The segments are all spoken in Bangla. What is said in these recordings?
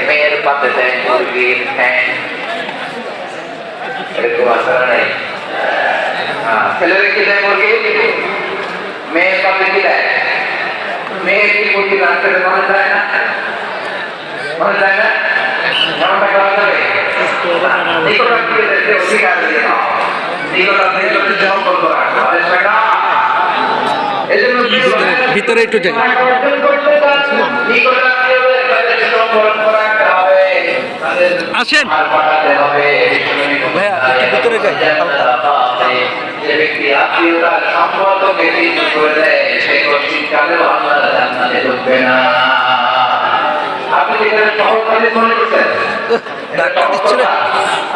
মেয়ের পাতে দেয় মুরগির ঠ্যাং, এরকম আসার নেই। ছেলেরা কি দেয় মুরগি, মেয়ের পাতে কি দেয়? মেয়ের কি মুরগি রাখতে মনে যায় না? মনে যায় না? এমনটা করা যাবে? অধিকার দিয়ে নাও, ভিতরে একটু যাই। আসেন ভাইয়া, একটু ভিতরে যাই। যে ব্যক্তি আত্মীয়তার সম্পর্ককে বিচ্ছিন্ন করে দেয়, সে কঠিনকালেও আল্লাহর জান্নাতে ঢুকবে না। আপনি যেখানে সহজভাবে মনে করছেন,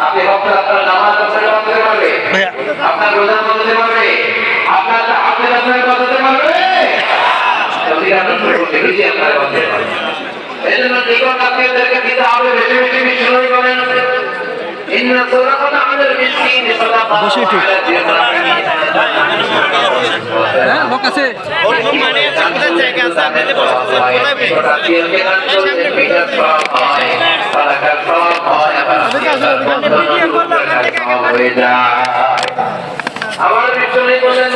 আপনি আপনার নামাজ পড়তে পারবে, আপনার রোজা করতে পারবে, আপনার আপনার করতে পারবে, এই জন্য নিকট আত্মীয়দেরকে দিতে হবে বেশি বেশি মিশনারি করেন। লোক আছে আমার পিছনে বলেন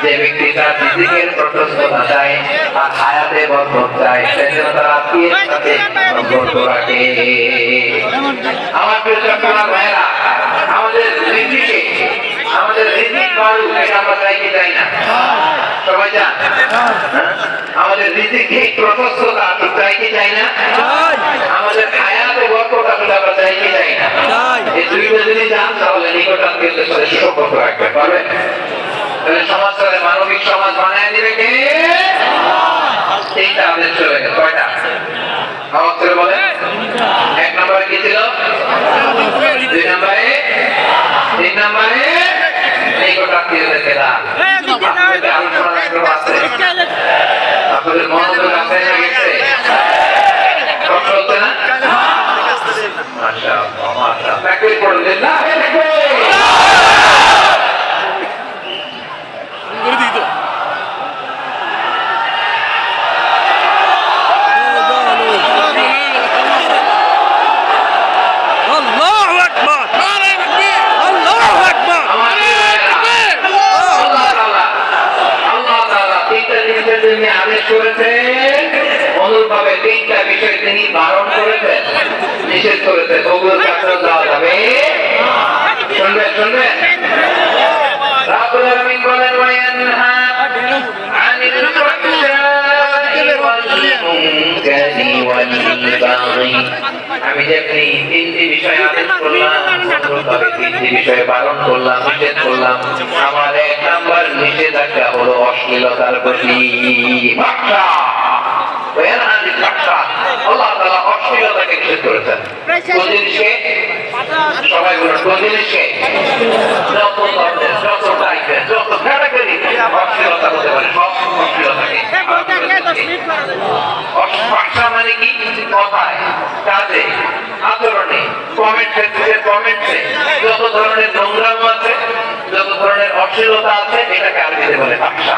যে ব্যক্তি তার রিজিকের প্রশস্ততা চায় আর হায়াতে বরকত চায়, সেজন্য তার আত্মীয়ের সাথে সম্পর্ক রাখে। আমার প্রিয় ছাত্ররা ভাইয়েরা, আমাদের রিজিক বাড়ুক, এটা আমরা চাই কি চাই না? সবাই চান আমাদের রিজিকের প্রশস্ততা চাই কি চাই না? আমাদের হায়াতে বরকত আমরা চাই কি চাই না? এই দুইটা যদি চান তাহলে নিকট আত্মীয়দের সাথে সম্পর্ক রাখতে পারবেন। সমাজ চলে, মানবিক সমাজ বানায় দিবে কে? তিনটা আদেশ চলে গেল। কয়টা আওয়াজ করে বলে? এক নম্বরে কি ছিল? দুই নম্বরে, তিন নম্বরে নিকট আত্মীয়দেরকে দান। আলোচনা একদম আছে, আপনাদের মনোযোগ আছে না গেছে? চলছে না? মাশাআল্লাহ মাশাআল্লাহ, তাকবীর পড়লেন না? অনুরূপভাবে তিনটা বিষয় তিনি বারণ করেছেন, নিষেধ করেছেন, ওগুলোর কাছে যাওয়া যাবে। শুনবেন শুনবেন, রাব্বুল আলামিন বলেন ওয়ায়ানহা আনিল ফাহশাই ওয়াল মুনকারি ওয়াল বাগি। আমি যেমনি তিনটি বিষয় আদেশ করলাম, অনুরূপভাবে তিনটি বিষয়ে বারণ করলাম, নিষেধ করলাম। আমার এক নাম্বার নিষেধাজ্ঞা হলো অশ্লীলতার প্রতি। আল্লাহ তাআলা অশ্লীলতাকে নিষেধ করেছেন। কোন জিনিসকে? সবাই বলুন, কোন জিনিসকে? যত ধরনের, যত টাইপের, যত ক্যাটাগরি অশ্লীলতা হতে পারে, সব অশ্লীলতাকে। ভাষা মানে কি? কথায়, কাজে, আচরণে, কমেন্টে, যত ধরনের নোংরাম আছে, যত ধরনের অশ্লীলতা আছে, এটাকে আরবিতে বলে ভাষা।